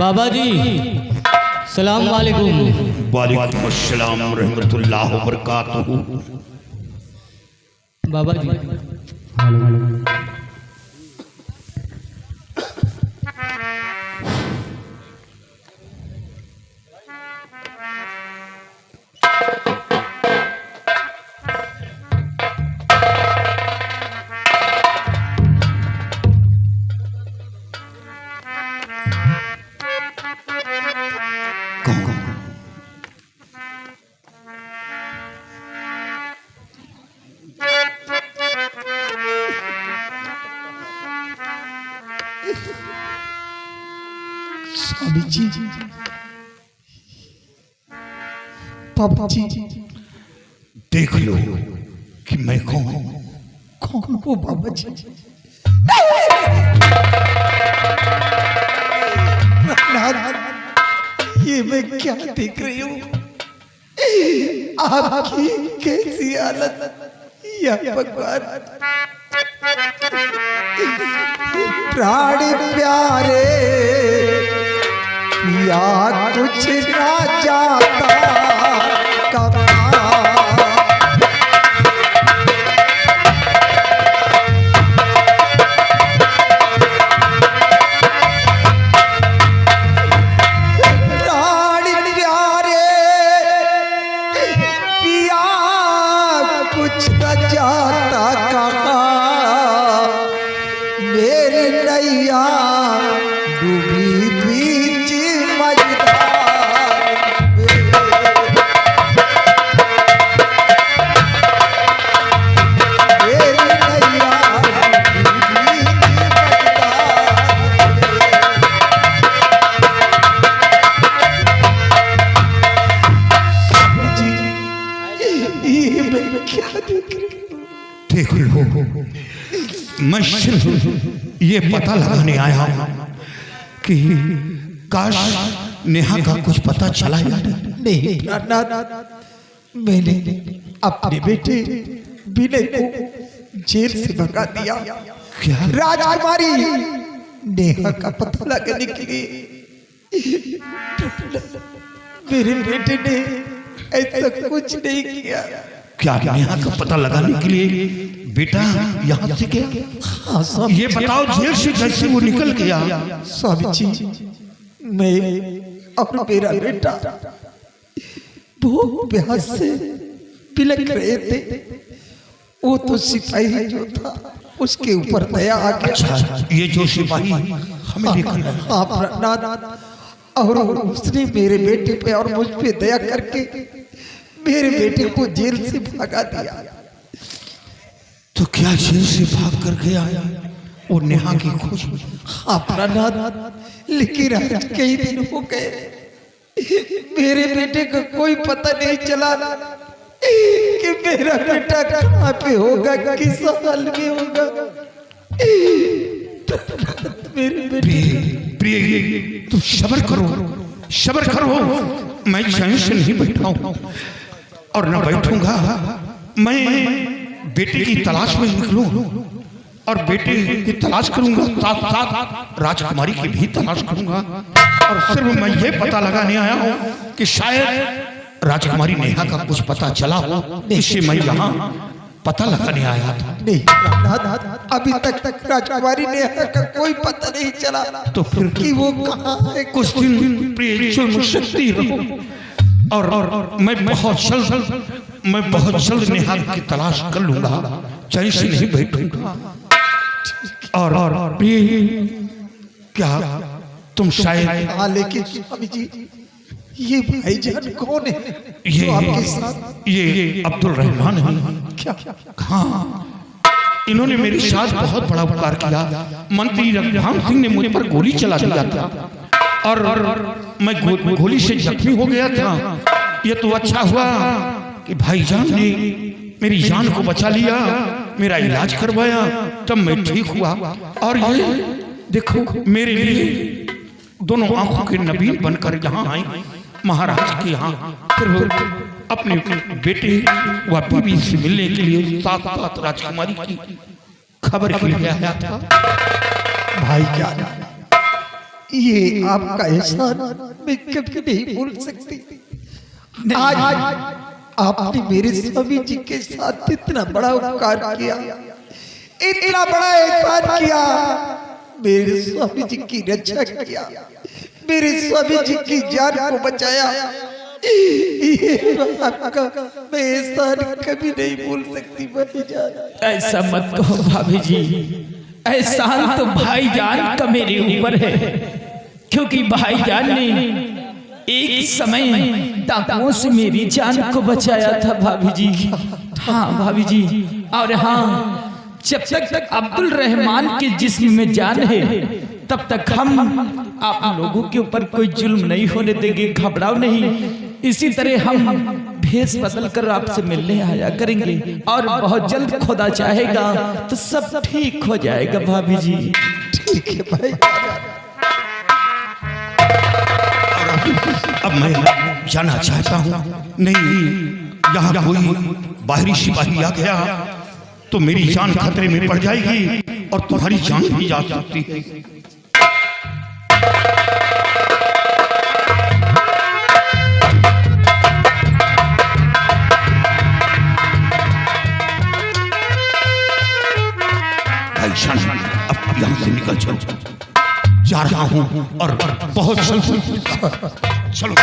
बाबा जी सलाम वालेकुम। वालेकुम अस्सलाम रहमतुल्लाह व बरकातहू। बाबा जी स्वामी जी, पापा जी, देख लो कि मैं कौन हूं। कौन हो बाबा जी? ये मैं क्या देख रही हूँ? आपकी कैसी हालत या भगवान। प्राण प्यारे या कुछ ना जाता कहाँ। प्राण प्यारे पिया कुछ न जाता कहाँ। मेरी नैया डूबी बीच मझधार में। मेरी नैया डूबी बीच मझधार में। जी ये मैं क्या देख रही हूँ? देख लो मैं सिर्फ ये पता लगाने आया हूं कि काश नेहा का कुछ पता चला या नहीं। मैंने अपने बेटे विनय को जेल से भगा दिया। क्या? राजकुमारी नेहा का पता लगाने के लिए मेरे बेटे ने ऐसा कुछ नहीं किया। क्या नेहा का पता लगाने के लिए बेटा यहाँ से गया? हाँ स्वामी, ये बताओ जेल से कैसे वो निकल गया? स्वामी जी, मैं और मेरा बेटा भूख प्यास से बिलख रहे थे। वो तो सिपाही जो था उसके ऊपर दया आ गया। अच्छा, ये जो सिपाही हमें लेकर आया। आप प्रणाम। और उसने मेरे बेटे पे और मुझ पे दया करके मेरे बेटे को जेल से भगा दिया। तो क्या जेल से भाग कर गया और नेहा की खोज? हाँ प्रणाम। लेकिन आज कई दिन हो गए मेरे बेटे का कोई पता नहीं चला कि मेरा बेटा कहाँ पे होगा, किस हाल में होगा। मेरे बेटे प्रिय तुम सब्र करो, सब्र करो। मैं चैन से नहीं बैठा हूं और न बैठूंगा। मैं बेटे की तलाश में निकलूं और बेटे की तलाश करूंगा, साथ साथ राजकुमारी की भी तलाश करूंगा। और सिर्फ मैं ये पता लगाने आया हूं कि शायद राजकुमारी नेहा का कुछ पता चला हो, इससे मैं यहाँ पता लगाने आया था। नहीं, अभी तक राजकुमारी नेहा का कोई पता नहीं चला। तो फिर कि वो कहाँ है। कुछ दिन प्रिय चुन सकती रहो और मैं बहुत जल्द नेहा की तलाश कर लूंगा, चैन से नहीं बैठूंगा। और प्रिय क्या तुम शायद? हाँ लेकिन स्वामी जी, ये भाईजान कौन है ये जो आपके साथ? ये अब्दुल रहमान है। क्या? हाँ, इन्होंने मेरे साथ बहुत बड़ा उपकार किया। मंत्री रघुराम सिंह ने मुझ पर गोली चला दिया था और मैं गोली से जख्मी हो गया था। ये तो अच्छा हुआ कि भाईजान ने मेरी जान को बचा लिया, मेरा इलाज करवाया, तब मैं ठीक हुआ। और ये देखो मेरे लिए दोनों आंखों के नबीन बनकर यहाँ आए महाराज के यहाँ, सिर्फ अपने बेटे व बीवी से मिलने के लिए, साथ साथ राजकुमारी की खबर के लिए आया था। भाईजान, ये आपका एहसान मैं कभी नहीं भूल सकती। आज आपने मेरे स्वामी जी के साथ इतना बड़ा उपकार किया, इतना बड़ा एहसान किया, मेरे स्वामी जी की रक्षा किया, मेरे स्वामी जी की जान को बचाया। ये आपका मैं एहसान कभी नहीं भूल सकती भाईजान। ऐसा मत कहो भाभी जी, एहसान तो भाईजान का मेरे ऊपर है, क्योंकि भाईजान ने एक समय डाकुओं से मेरी जान को बचाया था भाभी जी। हाँ भाभी जी, और हाँ, जब तक अब्दुल रहमान के जिस्म में जान है तब तक हम आप लोगों के ऊपर कोई जुल्म नहीं होने देंगे, घबराओ नहीं। इसी तरह हम भेष बदल कर आपसे मिलने आया करेंगे और बहुत जल्द खुदा चाहेगा तो सब ठीक हो जाएगा भाभी जी। ठीक है भाई। अब मैं जाना चाहता हूँ। नहीं, यहाँ कोई बाहरी सिपाही आ गया तो मेरी जान खतरे में पड़ जाएगी और तुम्हारी जान भी जा सकती है। भाईजान, अब यहाँ से निकल चलो, जा रहा हूँ और बहुत चलो।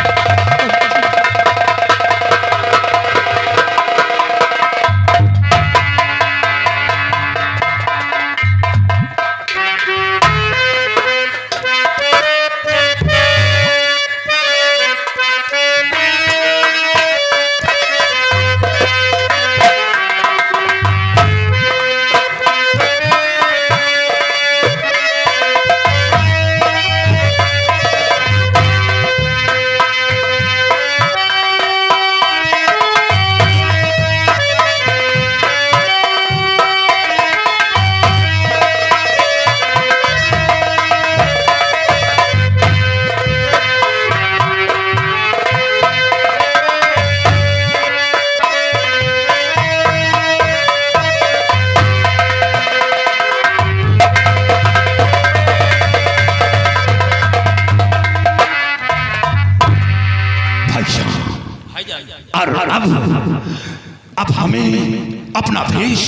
अब हमें अपना भेष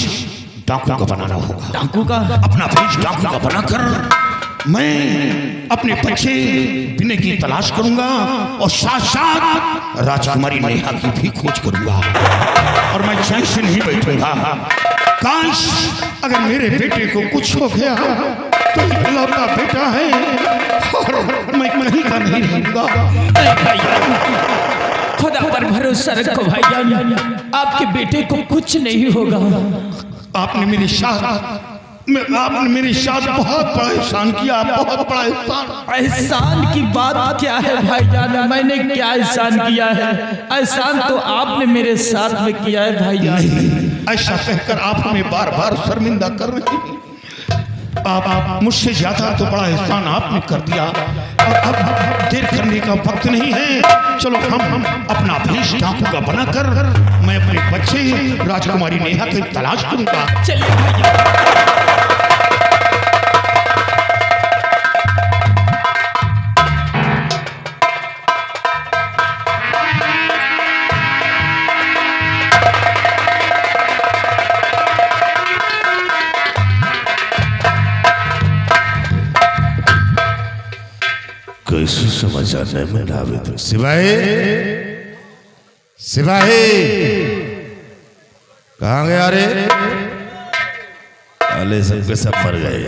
डाकू का बनाना होगा। डाकू का? अपना भेष डाकू का बनाकर मैं अपने बच्चे बिने की तलाश करूंगा और साथ साथ राजकुमारी नेहा की भी खोज करूंगा और मैं चैन से नहीं बैठूंगा। काश अगर मेरे बेटे को कुछ हो गया तो इकलौता बेटा है और मैं कहीं का नहीं रहूंगा। खुदा पर भरोसा रखो भाईजान, आपके बेटे को कुछ नहीं होगा। आपने मेरे साथ बहुत बड़ा एहसान किया, बहुत बड़ा एहसान। एहसान की बात क्या है भाईजान, मैंने क्या एहसान किया है? एहसान तो आपने मेरे साथ में किया है भाईजान। ऐसा कहकर आप हमें बार बार शर्मिंदा कर रहे हैं। आप मुझसे ज्यादा तो बड़ा एहसान आपने कर दिया और अब देर करने का वक्त नहीं है। चलो हम अपना भेष डाकू का बनाकर मैं अपने बच्चे राजकुमारी नेहा की तलाश करूंगा। चलिए भैया। कैसे समाचार नहीं मिल रहा अभी तक? सिपाही, सिपाही कहाँ गया रे? अले सबके सब मर गए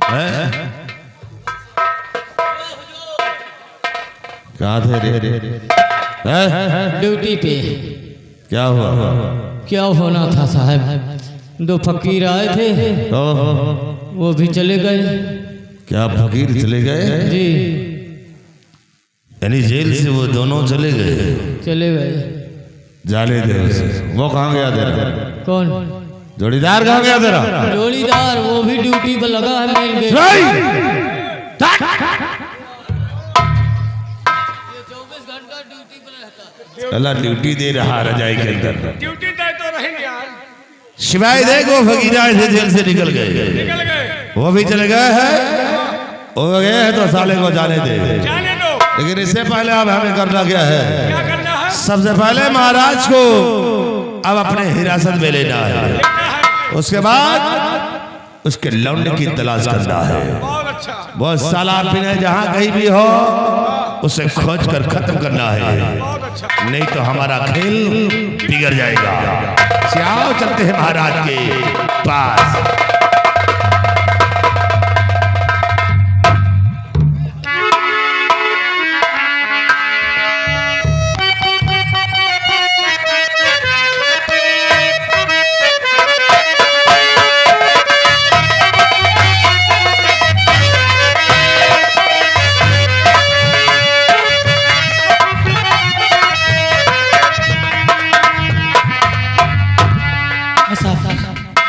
हैं? कहाँ थे रे? ड्यूटी पे। क्या हुआ? क्या होना था साहब, दो फकीर आए थे, वो भी चले गए। क्या फकीर चले गए? जी, यानी जेल से वो दोनों चले गए? चले गए। जाने दे उसे। वो कहाँ गया तेरा? कौन? जोड़ीदार कहाँ गया तेरा? जोड़ीदार वो भी ड्यूटी पर लगा है मेल के। 24 घंटा ड्यूटी पर रहता। अल्लाह ड्यूटी दे रहा रजाई के अंदर। ड्यूटी दे तो रहेंगे यार। शिवाय देखो फकीर आए थे जेल से निकल गए, वो भी चले गए हैं हो गए हैं तो साले को जाने दे, जाने दो। लेकिन इससे पहले अब हमें करना क्या है? क्या करना है? सबसे पहले महाराज को अब अपने हिरासत में लेना है, उसके बाद उसके लौंडे की तलाश करना है। बहुत अच्छा। वो साला पीने जहाँ कहीं भी हो उसे खोज कर खत्म करना है, बहुत अच्छा। नहीं तो हमारा खेल बिगड़ जाएगा। आओ चलते हैं महाराज के पास।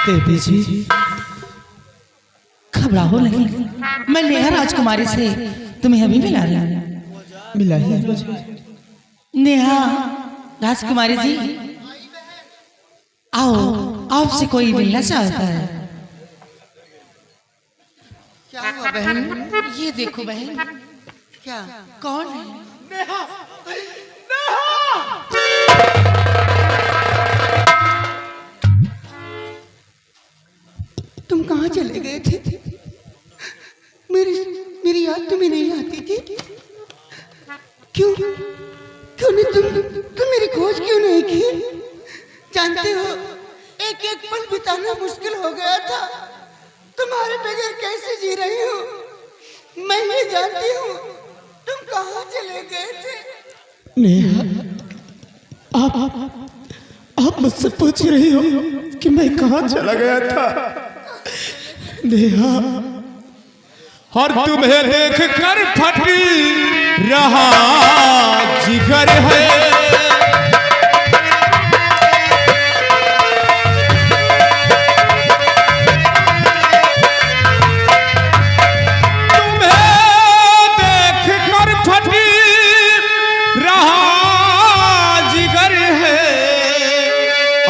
देवी जी घबराओ नहीं, मैं नेहा राजकुमारी से तुम्हें अभी मिला रही हूँ। मिला है मुझे। नेहा राजकुमारी जी आओ, आपसे कोई मिलना चाहता है। क्या हुआ बहन? ये देखो बहन। क्या? कौन है? तुम कहाँ चले गए थे? मेरी याद तुम्हें नहीं आती थी? क्यों क्यों नहीं तुम मेरी खोज क्यों नहीं की? जानते हो एक एक पल बिताना मुश्किल हो गया था। तुम्हारे बगैर कैसे जी रही हूँ मैं ये जानती हूँ। तुम कहाँ चले गए थे? नेहा, आप मुझसे पूछ रही हो कि मैं कहाँ चला गया था? नेहा, और तुम्हें देख कर फटी रहा जिगर है,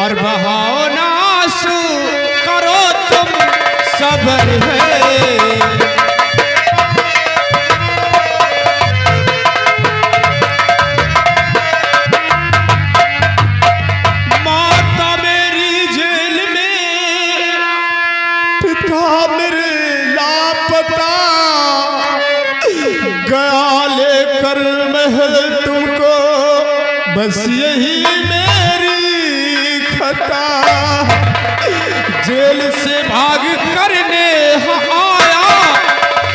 और बहाओ ना आंसू करो तुम सबर है। माता मेरी जेल में, पिता मेरे लापता, गया लेकर महल तुमको, बस यही जेल से भाग करने आया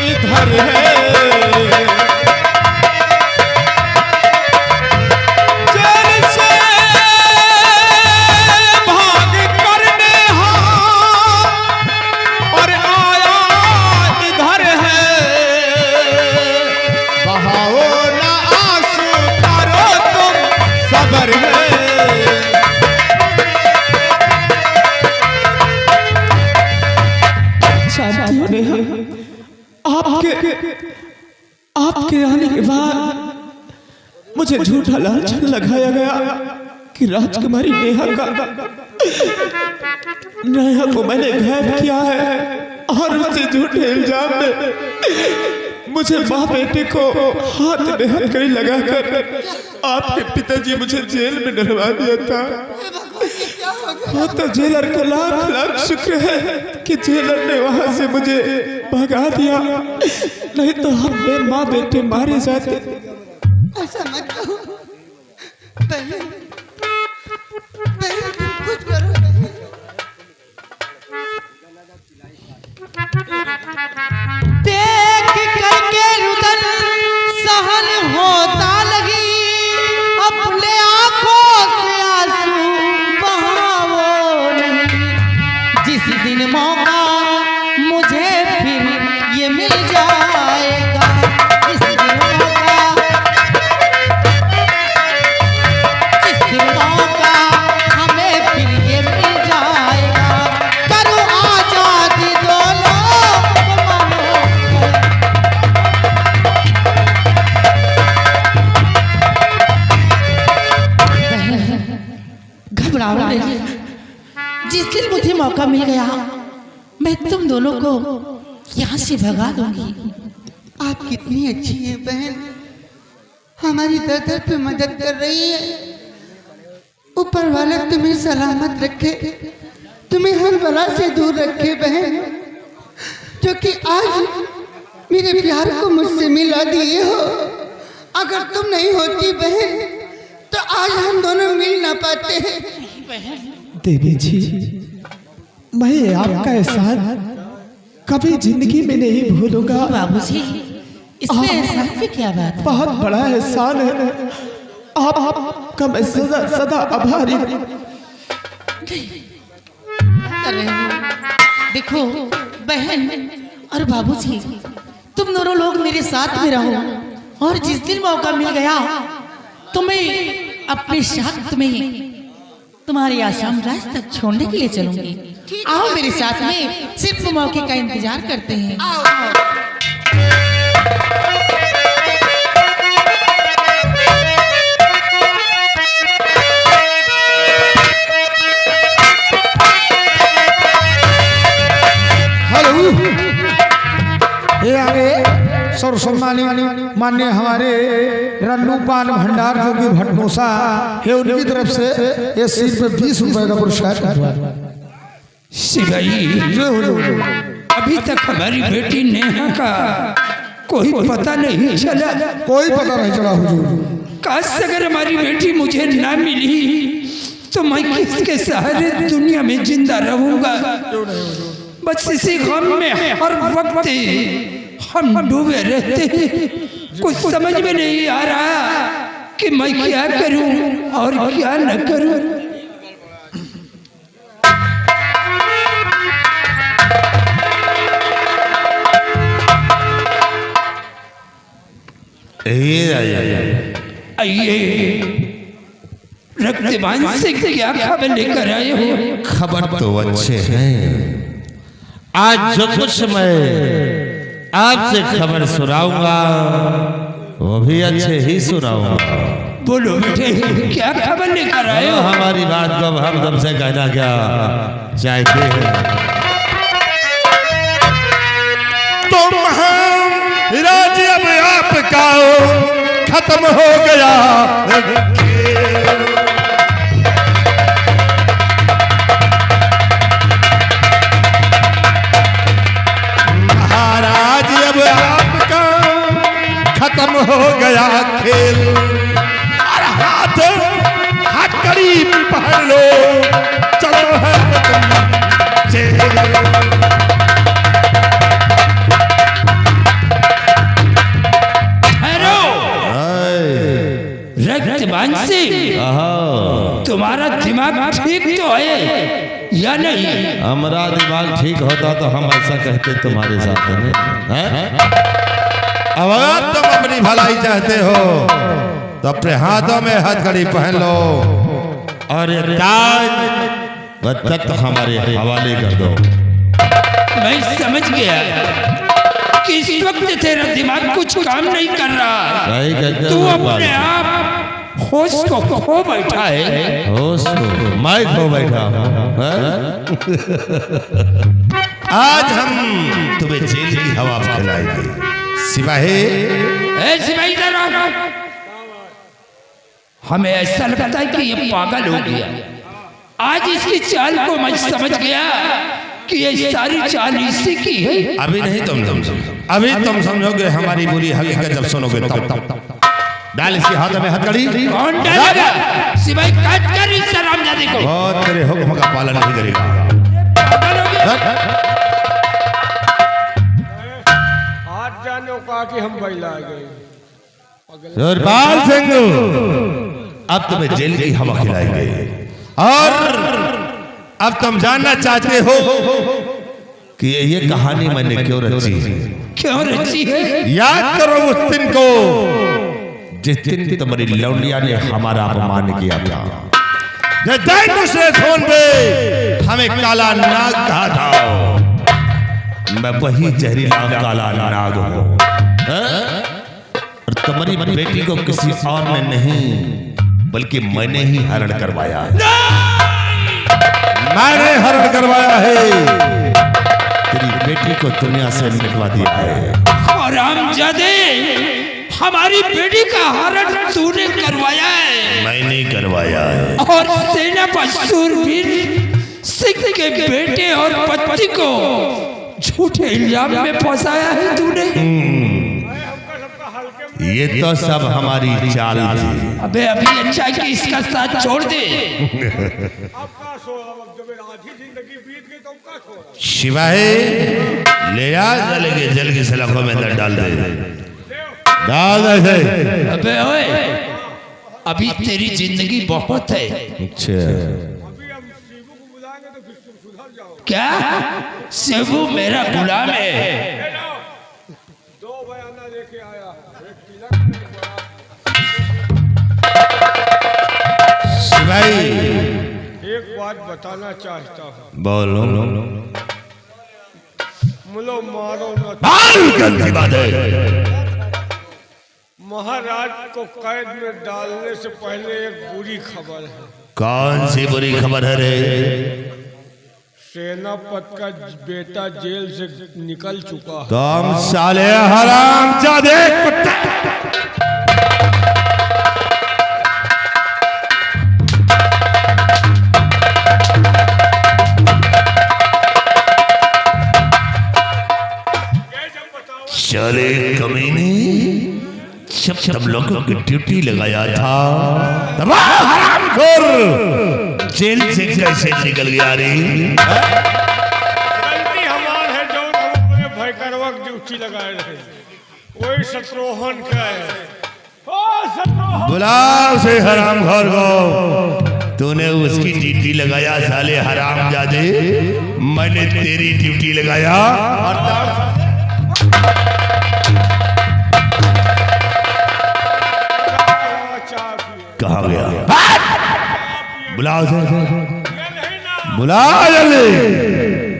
इधर है। जेल से भाग करने और आया इधर है। बहाओ ना आंसू करो तुम सबर है। आपके आने के बाद मुझे झूठा लांछन लगाया गया कि राजकुमारी नेहा को मैंने गायब किया है, और उसी झूठे इल्जाम में मुझे माँ बेटे को हाथ में हथकड़ी लगाकर आपके पिताजी मुझे जेल में डलवा दिया था। वो तो जेलर का लाख लाख शुक्र है कि जेलर ने वहां से मुझे भगा दिया, नहीं तो हम माँ बेटे मारे जाते। ऐसा मत कहो बहन, बहन तुम कुछ करो बहन। देख करके रुदन सहन होता लगी, अपने आंखों से आंसू बहाओ नहीं। जिस दिन मौका मुझे फिर ये मिल जाएगा, जिस दिन मौका हमें फिर ये मिल जाएगा, करो आजादी दोनों घबराओ नहीं। जिस दिन मुझे मौका मिल गया मैं तुम दोनों को यहाँ से भगा दूंगी। आप कितनी अच्छी हैं बहन, हमारी दर्द पे मदद कर रही है। ऊपर वाला तुम्हें सलामत रखे, तुम्हें हर बला से दूर रखे बहन, जो कि आज मेरे प्यार को मुझसे मिला दिए हो। अगर तुम नहीं होती बहन तो आज हम दोनों मिल ना पाते। देवी जी, मैं आपका एहसान कभी जिंदगी में नहीं भूलूंगा। बाबूजी, इसमें एहसान की क्या बात है? बहुत बड़ा एहसान है, आपका मैं सदा सदा आभारी हूं। कर रहे हो। देखो बहन और बाबूजी, तुम दोनों लोग मेरे साथ में रहो और जिस दिन मौका मिल गया तो मैं अपने साथ तुम्हें तुम्हारे आश्रम राज तक छोड़ने के लिए चलूंगी। आओ मेरे साथ में, सिर्फ मौके का इंतजार करते हैं। ये आगे सर्वसम्मानी मान्य हमारे रन्नूपान भंडार जोगी भटमोसा है, उनकी तरफ से ये सीट पे 20 रुपए का पुरस्कार। सिपाही, अभी तक हमारी बेटी नेहा का कोई पता नहीं चला। कोई पता नहीं चला हुजूर। काश अगर हमारी बेटी मुझे ना मिली तो मैं किसके सहारे दुनिया में जिंदा रहूंगा। बस इसी गम में हर वक्त हम डूबे रहते हैं। कुछ समझ में नहीं आ रहा कि मैं क्या करूं और क्या न करूं। आइए, रक्तवान से क्या खबर लेकर आए हो? खबर तो अच्छे हैं। आज जो कुछ मैं आपसे खबर सुनाऊंगा वो भी अच्छे ही सुनाऊंगा। बोलो बेटे, क्या खबर लेकर आए हो? हमारी बात को हम तुमसे कहना क्या चाहते हैं। तुम राज्य अब आपका खत्म हो गया। महाराज अब आपका खत्म हो गया खेल। हाथ हथकड़ी पहन लो, चलो है रक्तवान से तुम्हारा दिमाग ठीक तो है या नहीं? हमारा दिमाग ठीक होता तो हम ऐसा कहते तुम्हारे साथ में, हैं? अब अगर तुम अपनी भलाई चाहते हो तो अपने हाथों में हथकड़ी पहन लो और ये ताज तक हमारे हवाले कर दो। मैं समझ गया कि इस वक्त तेरा दिमाग कुछ काम नहीं कर रहा। तू अपने आप होश को खो बैठा है। होश को मैं खो बैठा हूँ। आज हम तुम्हें जेल की हवा खिलाएंगे। सिपाही, सिपाही हमें ऐसा लगता है कि ये पागल हो गया। आज इसकी चाल को मैं समझ गया कि ये सारी चाल इसी की है। अभी नहीं तुम समझो, अभी तुम समझोगे हमारी बुरी हकीकत जब सुनोगे तब। डाल इसके हाथ में हथकड़ी। कौन डालेगा? सिपाही काट कर इस हरामजादे को। बहुत तेरे हुक्म का पालन नहीं करेगा। आज जानो का कि हम बैला गए। सुरपाल सिंह, अब तुम्हें जेल की हवा खिलाएंगे और अब तुम जानना चाहते हो कि ये कहानी मैंने क्यों रची है? क्यों रची है? याद करो उस दिन को जिस दिन तुम्हारी लौंडिया ने हमारा अपमान किया था। दूसरे फोन पे हमें काला नाग कहा था। मैं वही जहरीला काला नाग हूं। और तुम्हारी बेटी को किसी और ने नहीं बल्कि मैंने ही हरण करवाया है। मैंने हरण करवाया है तेरी बेटी को दुनिया से मिटवा दिया है। हरामजादे, हमारी बेटी का हरण तूने करवाया है। मैंने करवाया है। और सेनापति शूरवीर सिंह के बेटे और पति को झूठे इल्जाम में फंसाया है तूने। ये तो सब हमारी चाल थी। अबे अभी अच्छा कि इसका साथ छोड़ दे। शिवाय ले आ, जलेंगे जल की सलाखों में अंदर डाल दे, डाल दे। अबे ओए, अभी तेरी जिंदगी बहुत है। अच्छा, क्या सेबू मेरा गुलाम है? शिवाय एक बात बताना चाहता हूँ। बोलो। मुलो मारो न, गलती बात है। महाराज को कैद में डालने से पहले एक बुरी खबर है। कौन सी बुरी खबर है रे? सेनापति का बेटा जेल से निकल चुका है। तुम साले हरामजादे कुत्ते! चले कमीने, जब तुम लोगों की ड्यूटी लगाया था तब हरामखोर जेल से कैसे निकल गया रे? गलती हमार है जो हमारे भयकरवक ड्यूटी लगाए रहे, वही शत्रुघ्न का है। ओ शत्रुघ्न, बुलाओ से हरामखोर को। तूने उसकी ड्यूटी लगाया साले हरामजादे, मैंने तेरी ड्यूटी लगाया। कहाँ गया? बुलाओ से, बुलाओ जल्दी।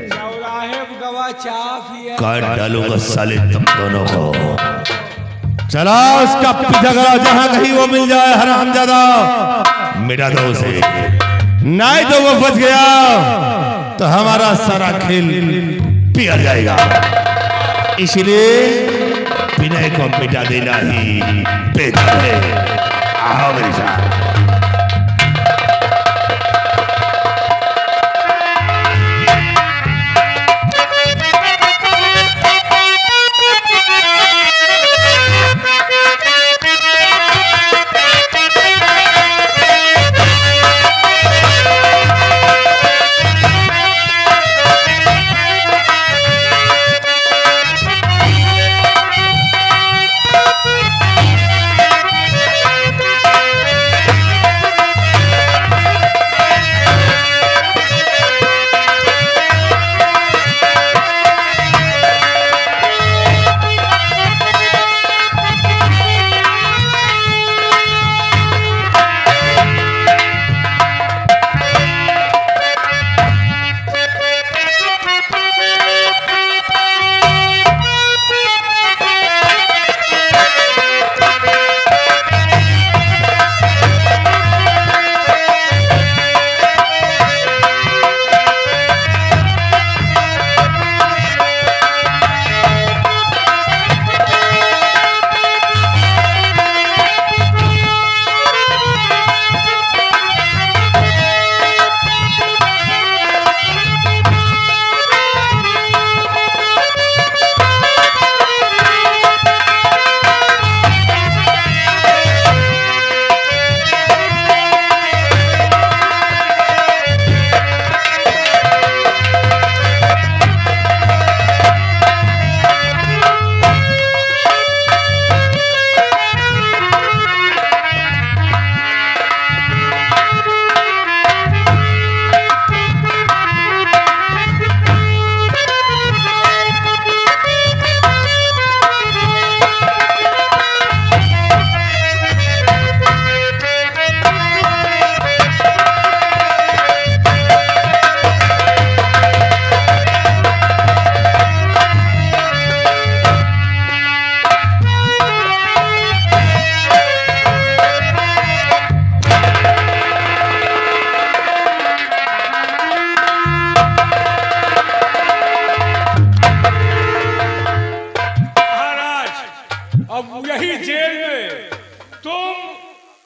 चौराहे पे गवा चाह पिया। काट डालूंगा साले तुम दोनों को। चला उसका पीछा करो, जहां कहीं वो मिल जाए हरामजादा, मिटा दो उसे। नहीं तो वो बच गया तो हमारा सारा खेल पिघल जाएगा। इसलिए विनय को मिटा देना ही बेहतर है। आओ मेरे साथ।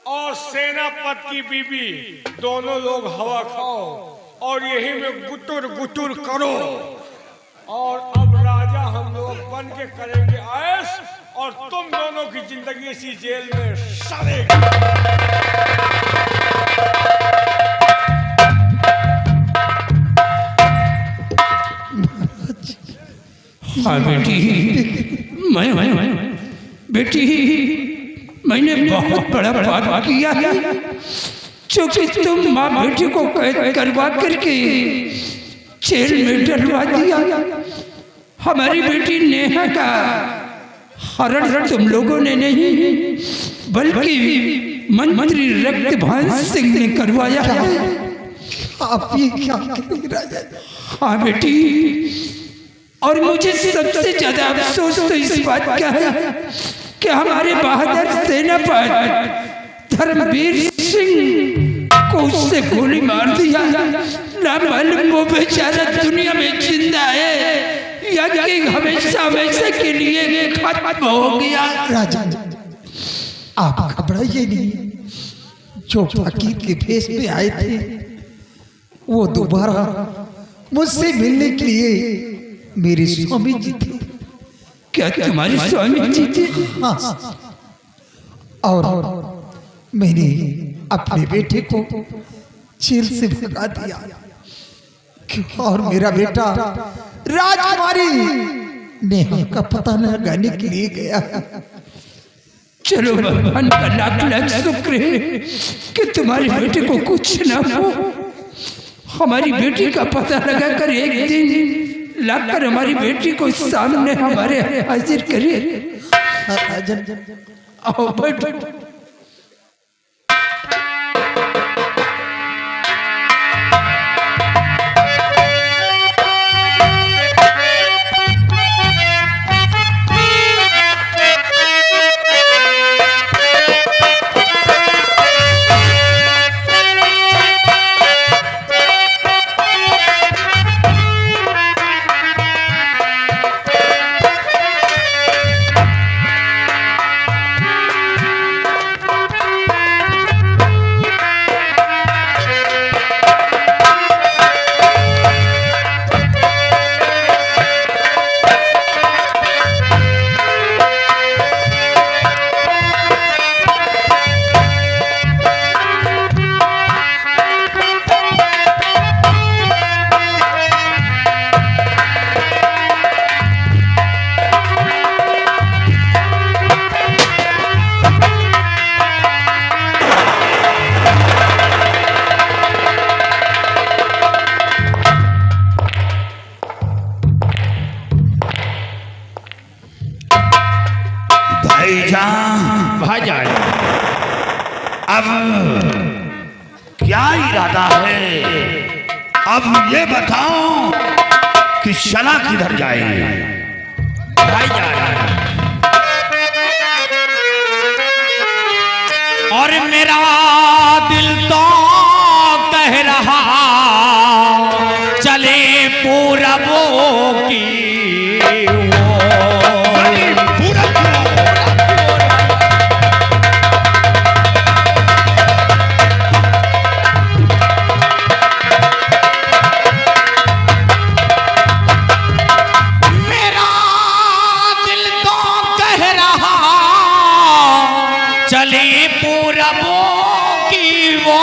और सेनापति की बीबी दोनों लोग हवा खाओ और यही में गुटुर गुटुर करो। और अब राजा हम लोग बन के करेंगे ऐश और तुम दोनों की जिंदगी इसी जेल में सड़ेगी। हाँ बेटी, बेटी मैंने बहुत बड़ा पाप किया है, क्योंकि तुम माँ बेटी को कैद करवा करके जेल में डलवा दिया। हमारी बेटी नेहा का हरण तुम लोगों ने नहीं बल्कि मंत्री रक्तभान सिंह ने करवाया है। आप ये क्या कह रहे हैं राजा? हाँ बेटी, और मुझे सबसे ज्यादा अफसोस तो इस बात का है कि हमारे बहादुर सेनापति धर्मवीर सिंह को उससे गोली मार दिया। ना मालूम वो बेचारा दुनिया में जिंदा है या कि हमेशा हमेशा के लिए खत्म हो गया। राजा आप घबराइए नहीं, जो फकीर के भेष में आए थे वो दोबारा मुझसे मिलने के लिए मेरे स्वामी जी थे। क्या तुम्हारे स्वामी जी थे? हाँ, और मैंने अपने बेटे को जेल से भगा दिया और मेरा बेटा राजकुमारी नेहा का पता लगाने के लिए गया। चलो भगवान का लाख लाख शुक्र है कि तुम्हारे बेटे को कुछ ना हो। हमारी बेटी का पता लगाकर एक दिन लाकर हमारी बेटी को सामने हमारे हाजिर करिए। आओ बैठो। भाईजान, अब क्या इरादा है? अब ये बताओ कि शला किधर जाए? भाईजान, और मेरा दिल तो कह रहा चले पूरबों की चले पूरबों की वो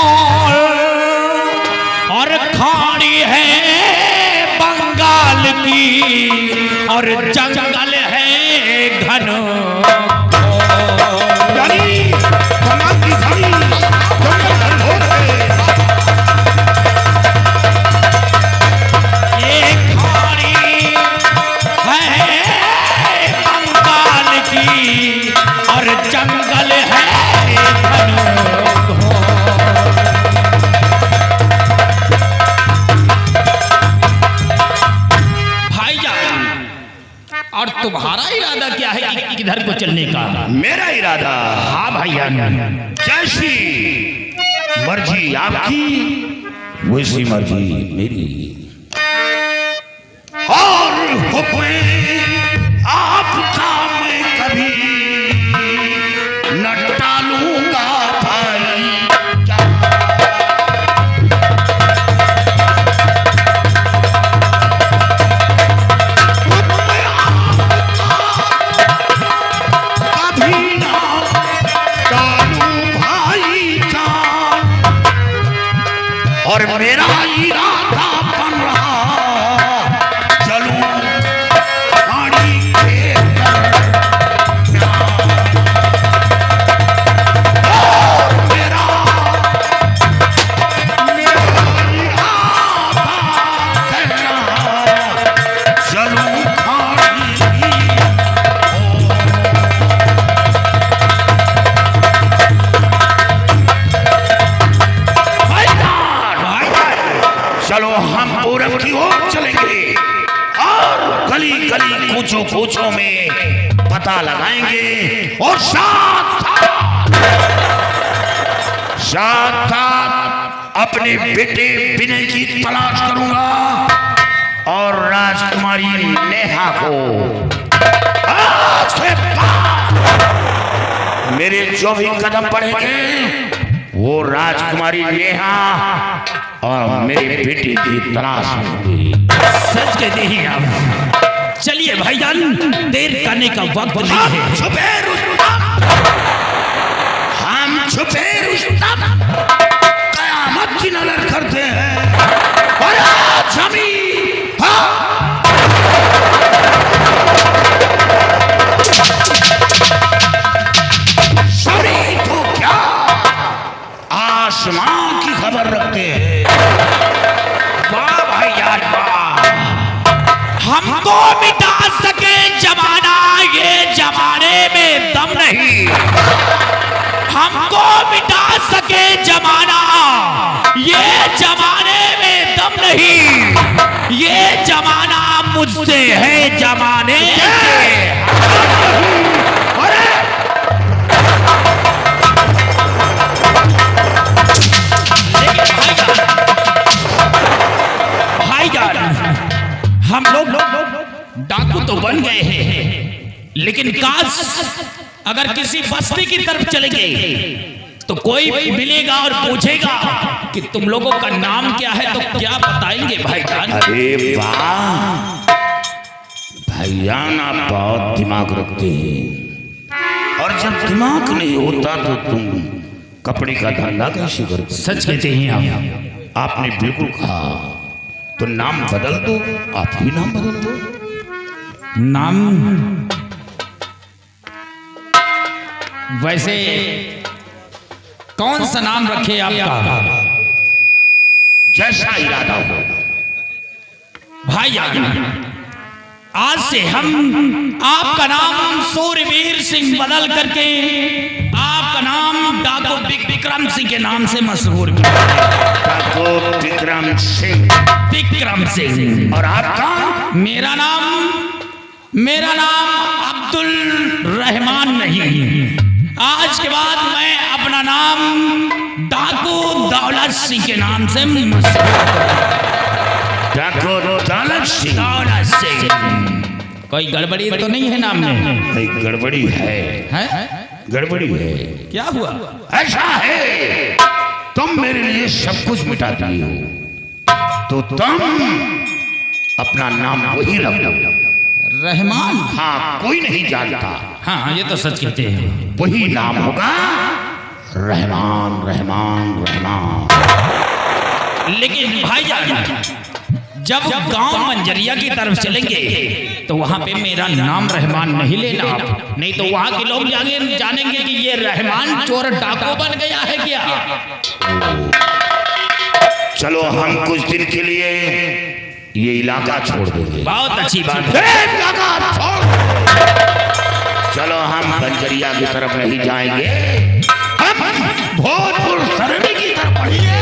और खाड़ी है बंगाल की और जंगल है घन। ये खाड़ी है बंगाल की और जंगल है और तुम्हारा इरादा क्या है कि किधर को चलने का? मेरा इरादा, हाँ भैया, जैसी मर्जी आपकी वैसी मर्जी मेरी, और हुक्म आपका मैं कभी न टालूंगा भाई। मेरा इरादा बन रहा चलूं खाड़ी के और मेरा इरादा कह रहा चलूं खाड़ी चलो हम पूरब की ओर चलेंगे और गली गली कूचों कूचों में पता लगाएंगे और साथ अपने बेटे विनय की तलाश करूंगा और राजकुमारी नेहा को आज के बाद मेरे जो भी कदम पड़ेंगे वो राजकुमारी नेहा और मेरे बेटे की तलाश होगी। सच कहते हैं आप। चलिए भाईजान, देर करने का वक्त नहीं है। हम छुपे रुस्तम कयामत की नजर करते हैं और आज सभी तो क्या आसमां की खबर रखते हैं। वाह भाईजान वाह, हमको मिटा सके जमाना, ये जमाने में दम नहीं। हमको मिटा सके जमाना, ये जमाने में दम नहीं। ये जमाना मुझसे है जमाने से। हम लोग डाकू तो बन गए हैं, लेकिन काश अगर किसी बस्ती की तरफ चलेंगे तो कोई भी मिलेगा और पूछेगा कि तुम लोगों का नाम क्या है, तो क्या बताएंगे भाईजान? अरे वाह भाईजान, आप बहुत दिमाग रखते हैं और जब दिमाग नहीं होता तो तुम कपड़े का धंधा कैसे करते? सच कहते हैं आप। आपने बिल्कुल कहा, तो नाम बदल दो, आप ही नाम बदल दो। नाम वैसे कौन सा नाम रखे आपका? जैसा इरादा हो भाईजान, आज से हम आपका नाम सूर्यवीर सिंह बदल करके आपका नाम डाकू विक्रम सिंह के नाम से मशहूर किया। डाकू विक्रम सिंह। विक्रम सिंह। और आपका? मेरा नाम अब्दुल रहमान नहीं। आज के बाद मैं अपना नाम डाकू दौलत सिंह के नाम से डाकू दौलत सिंह। दौलत सिंह। कोई गड़बड़ी तो नहीं है नाम में? नहीं, गड़बड़ी है। गड़बड़ी है। क्या हुआ? ऐसा है, तुम मेरे लिए सब कुछ मिटा दिए हो, तो तुम अपना नाम वही रख लो, रहमान। हाँ, कोई नहीं जानता। हाँ, ये तो सच कहते हैं। वही नाम होगा रहमान रहमान रहमान। लेकिन भाईजान, जब गांव मंजरिया की तरफ चलेंगे तो वहां पे मेरा नाम रहमान नहीं लेना आप, नहीं तो वहां के लोग जानेंगे कि ये रहमान चोर डाकू बन गया है क्या। चलो हम कुछ दिन के लिए ये इलाका छोड़ देंगे। बहुत अच्छी बात है। इलाका छोड़, चलो हम बंजरिया की तरफ नहीं जाएंगे, हम भोजपुर सरनी की तरफ बढ़ेंगे।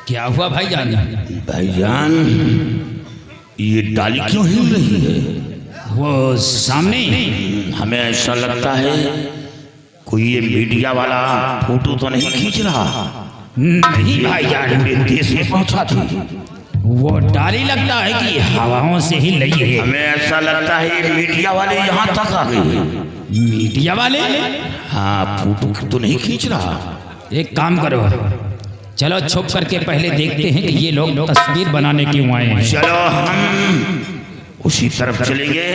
क्या हुआ भाईजान? भाईजान, ये डाली क्यों हिल रही है? वो सामने हमें ऐसा लगता है कोई ये मीडिया वाला फोटो तो नहीं खींच रहा। नहीं भाईजान, वे देश में पहुंचा थी। वो डाली लगता है कि हवाओं से ही लई है। हमें ऐसा लगता है ये मीडिया वाले यहाँ तक आ गए। मीडिया वाले? हाँ, फोटो तो नहीं खींच रहा। एक काम करो, चलो छुप करके पहले देखते हैं कि ये लोग तस्वीर बनाने क्यों आए हैं। चलो हम उसी तरफ चलेंगे।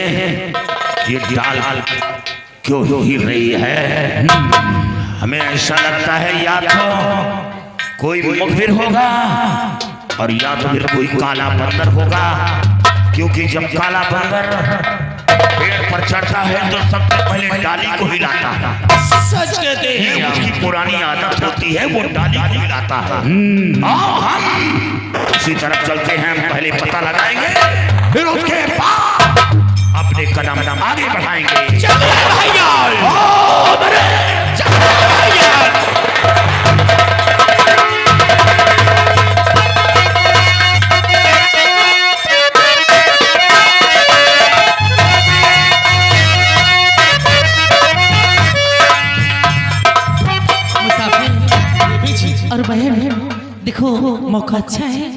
ये डाल क्यों हिल रही है? हमें ऐसा लगता है या तो कोई मुखबिर होगा और या तो फिर कोई काला बंदर होगा, क्योंकि जब काला बंदर पेड़ पर चढ़ता है तो सबसे पहले डाली को हिलाता है। सच कहते हैं, उसकी पुरानी आदत होती है, वो डाली को हिलाता है। आओ हम उसी तरफ चलते हैं, हम पहले पता लगाएंगे, फिर उसके बाद अपने कदम आगे बढ़ाएंगे। चलो भाईजान, चलो भाईजान। और बहन देखो, मौका अच्छा है,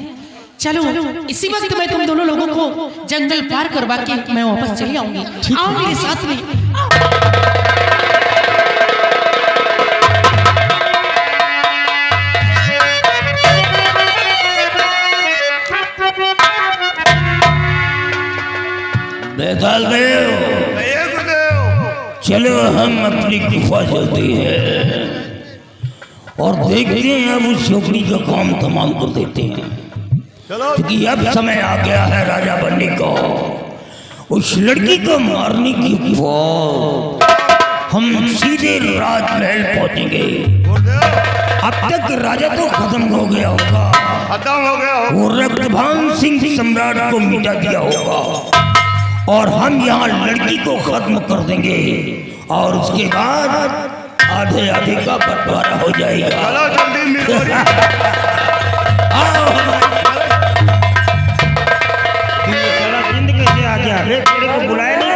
चलो इसी वक्त मैं तुम दोनों लोगों को जंगल पार करवा के मैं वापस चली आऊंगी। आओ मेरे साथ में। बेताल देव, चलो हम अपनी गुफा चलते हैं और देखते हैं, अब उस छोकरी का काम तमाम कर देते हैं, क्योंकि अब समय आ गया है राजा बनने का। उस लड़की को मारने की बाद हम सीधे राजमहल पहुंचेंगे। अब तक राजा तो खत्म हो गया होगा, वो रक्तभान सिंह सम्राट को मिटा दिया होगा, और हम यहाँ लड़की को खत्म कर देंगे, और उसके बाद आधे आधे का बंटवारा हो जाएगा। चलो जल्दी जिंद कैसे आ गया? तेरे को बुलाया नहीं?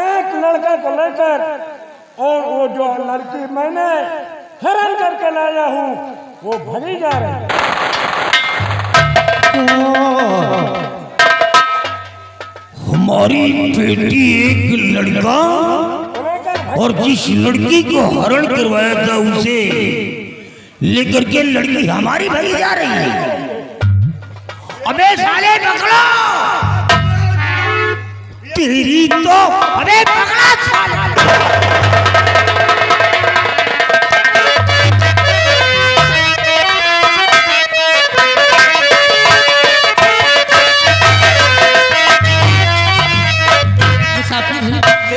एक लड़का को लेकर, और वो जो लड़की मैंने हरण करके लाया हूँ वो भगी जा रही है। हमारी बेटी एक लड़का, और जिस लड़की को हरण करवाया था उसे लेकर के लड़की हमारी भगी जा रही है। अबे साले पकड़ो, तेरी तो अबे पकड़ा साले।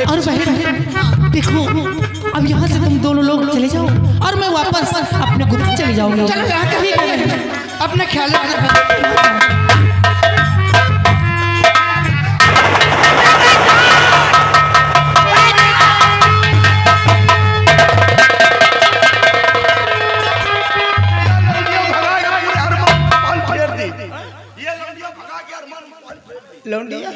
और बहन देखो, अब यहाँ से तुम दोनों लोग चले जाओ और मैं वापस अपने गुफा चले जाऊंगी। चलो ठीक है, अपना ख्याल रखना। लौंडिया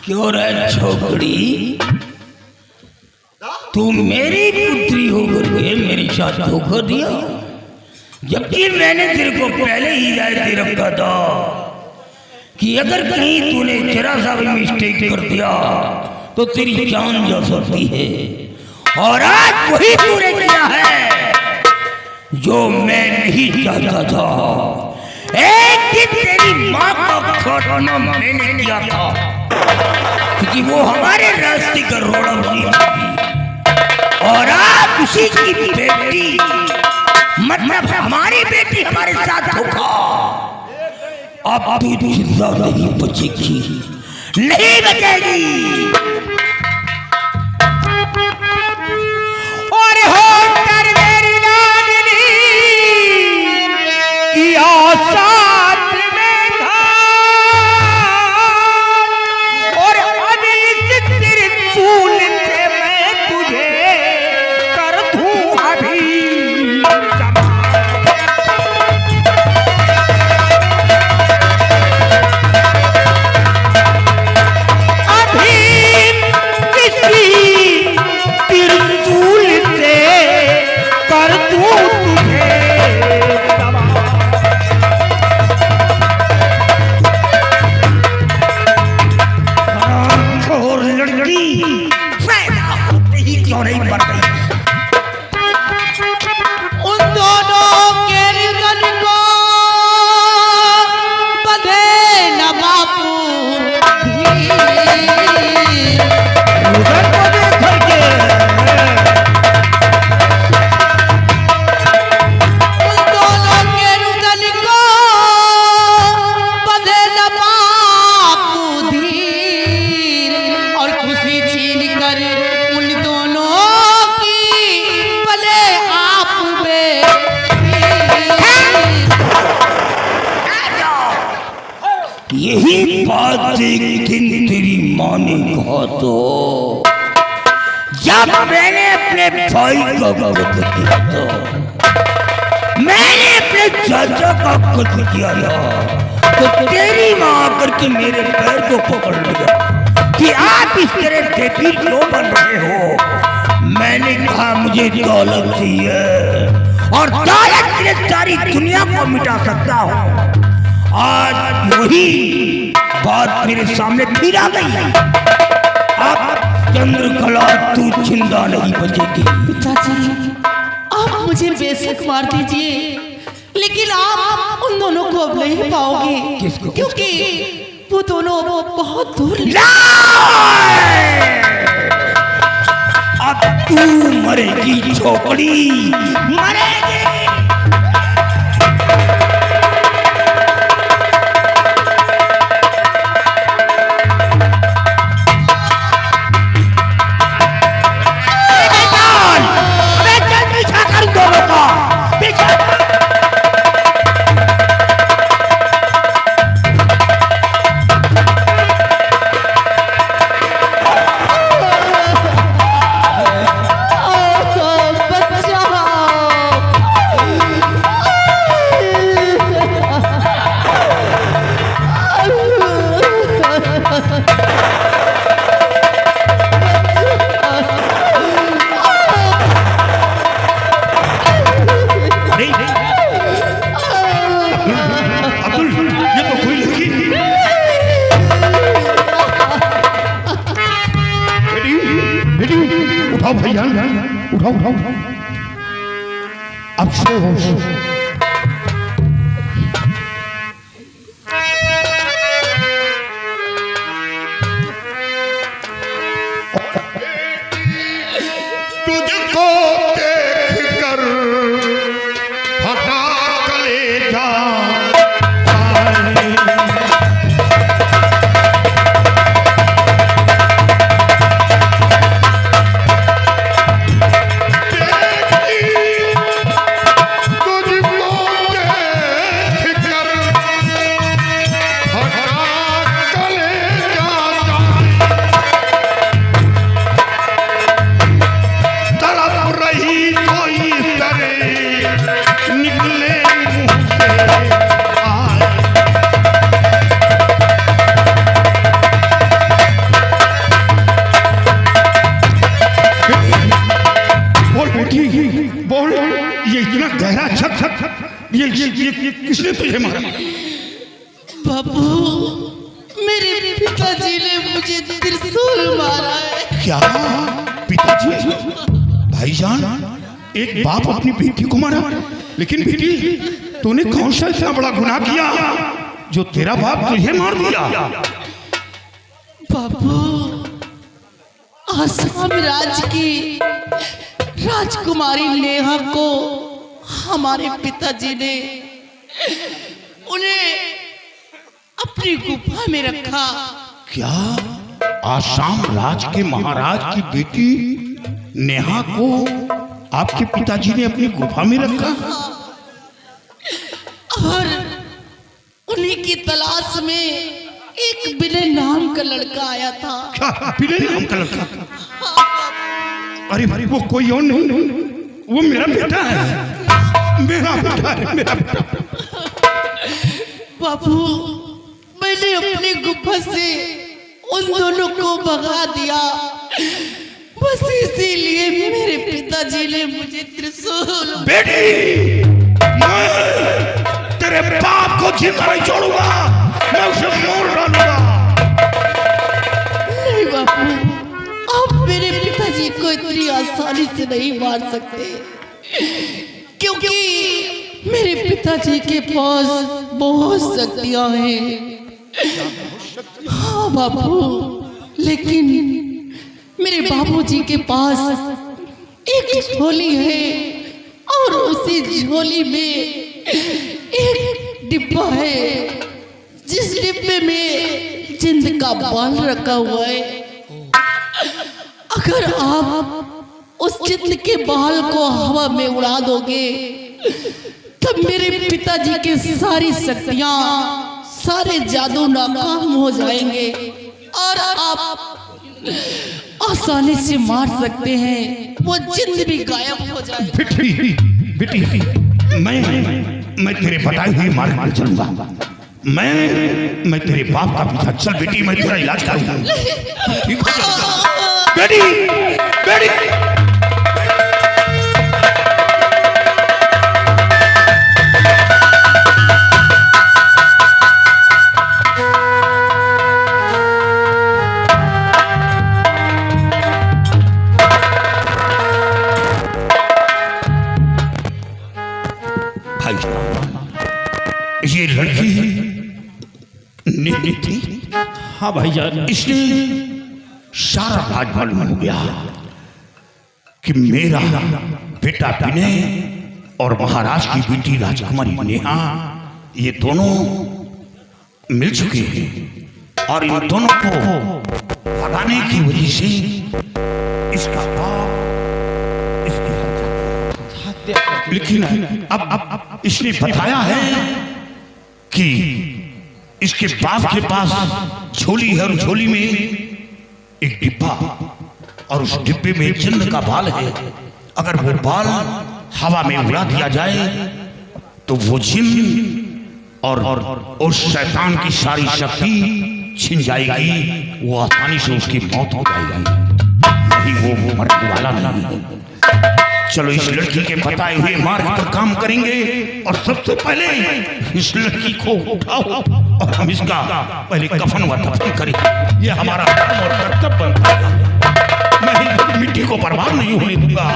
क्यों रे छोकरी, तू मेरी पुत्री होकर के मेरे साथ धोखा दिया, जबकि मैंने तेरे को पहले ही हिदायत दे रखा था कि अगर कहीं तूने जरा सा भी मिस्टेक कर दिया तो तेरी जान जा सकती है, और आज वही तूने किया है जो मैं नहीं चाहता था। एक दिन तेरी माँ का खात्मा मैंने किया था, क्योंकि वो हमारे रास्ते का रोड़ा बनी थी, और आप उसी की बेटी, मतलब हमारी बेटी हमारे साथ धोखा। अब तू जिंदा नहीं बचेगी, नहीं बचेगी। और हो कर मेरी नानी की साथ में था, और अभी तेरे फूल से मैं तुझे कर दूं अभी। लड़की पैदा होते ही क्यों नहीं मर गई? उन दोनों के निधन को बधे न बापू उधर को देख करके उन दोनों के निधन को बधे न बापू धीर और खुशी छीन कर उन दोनों की भले आप यही बात एक दिन तेरी माँ ने कहा तो जब मैंने अपने भाई का कत्ल किया था, मैंने अपने चाचा का कत्ल किया था, तो तेरी माँ आकर के मेरे पैर को पकड़ लिया कि आप इस तरह बेपीर क्यों बन रहे हो। मैंने कहा मुझे दौलत चाहिए और दौलत के लिए सारी दुनिया को मिटा सकता हूँ। आज वही बात मेरे सामने फिर आ गई। अब चंद्रकला तू जिंदा नहीं बचेगी। पिताजी, आप मुझे बेशक मार दीजिए, लेकिन आप उन दोनों को अब नहीं पाओगे, क्योंकि वो दोनों बहुत दूर अब तू मरेगी छोकरी, मरेगी। उठाओ अब सो तुझको देख कर फटा कलेजा ये किसने तुझे मारा? बाबू, मेरे पिताजी ने मुझे त्रिशूल मारा है। क्या पिताजी? भाईजान, एक बाप अपनी बेटी को मारा, लेकिन बेटी तूने कौन सा इतना बड़ा गुनाह किया जो तेरा बाप तुझे मार दिया? बाबू, आसाम राज्य की राजकुमारी नेहा को हमारे पिताजी ने उन्हें अपनी गुफा में रखा। क्या आसाम राज के महाराज की बेटी नेहा को आपके पिताजी ने अपनी गुफा में रखा? और उन्हीं की तलाश में एक विनय नाम का लड़का आया था। क्या विनय नाम का लड़का? अरे भाई, वो कोई और नहीं, वो मेरा बेटा है, मेरा बेटा है, मेरा बेटा। बाबू, मैंने अपनी गुफा से उन दोनों को भगा दिया, बस इसीलिए मेरे पिताजी ने मुझे त्रिशूल। बेटी, मैं तेरे बाप को जिंदा नहीं छोड़ूंगा, मैं उसे मार डालूंगा। नहीं बापू, जी को इतनी आसानी से नहीं मार सकते, क्योंकि मेरे पिताजी के पास बहुत शक्तियां हैं। हाँ बापू, लेकिन मेरे बाबूजी के पास एक झोली है और उसी झोली में एक डिब्बा है, जिस डिब्बे में जिंद का बाल रखा हुआ है। अगर आप उस जिंद के बाल को हवा में उड़ा दोगे तब मेरे पिताजी के सारी शक्तियां, सारे जादू नाकाम हो जाएंगे और आप आसानी से मार सकते हैं, वो जिंद भी गायब हो जाएगी। बेटी मैं तेरे बताए हुए मार्ग पर चलूंगा। मैं तेरे बाप का पीछा। चल बेटी, मैं तेरा इलाज करूंगा। ठीक है बेटी। ये लड़की नीति थी। हाँ भाईजान, इसलिए सारा राज मालूम हो गया कि मेरा बेटा विनय और महाराज की बेटी राजकुमारी नेहा, ये दोनों मिल चुके हैं और इन दोनों को भगाने की वजह से इसका बाप इसकी हत्या। लेकिन अब इसने बताया है कि इसके बाप के पास झोली है और झोली में एक डिब्बा और उस डिब्बे में जिन्न का बाल है। अगर वो बाल हवा में उड़ा दिया जाए तो वो जिन्न और उस शैतान की सारी शक्ति छिन जाएगी, वो आसानी से उसकी मौत हो जाएगी। नहीं, वो मरने वाला नहीं है। चलो इस लड़की के बताए हुए मार्ग पर काम करेंगे और सबसे पहले इस लड़की को उठाओ और हम इसका पहले कफन व दफन करेंगे। ये हमारा धर्म और कर्तव्य बनता है। मैं इस मिट्टी को बर्बाद नहीं होने दूंगा।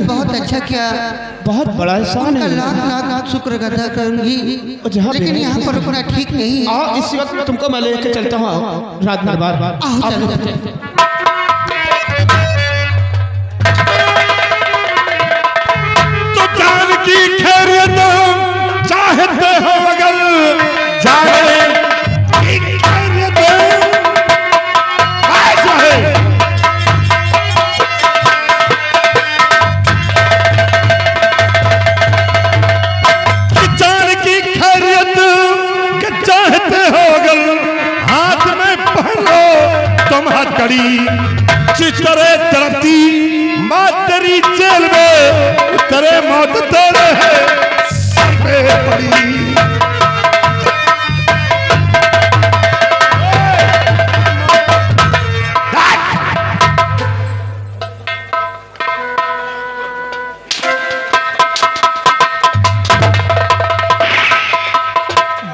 बहुत अच्छा किया, बहुत बड़ा एहसान है। लाख लाख शुक्र अदा करूंगी, लेकिन यहाँ पर रुकना ठीक नहीं है। इस वक्त तुमको मैं लेकर चलता हूँ रात दरबार। तो जान की खैरियत चाहते हो मगर जाने की खैरियत ऐसा है। जान की खैरियत के चाहते हो मगर हाथ में पहनो तुम हथकड़ी, चितरे तरती माँ तेरी जेल में तेरे मौत तेरे सर पे पड़ी।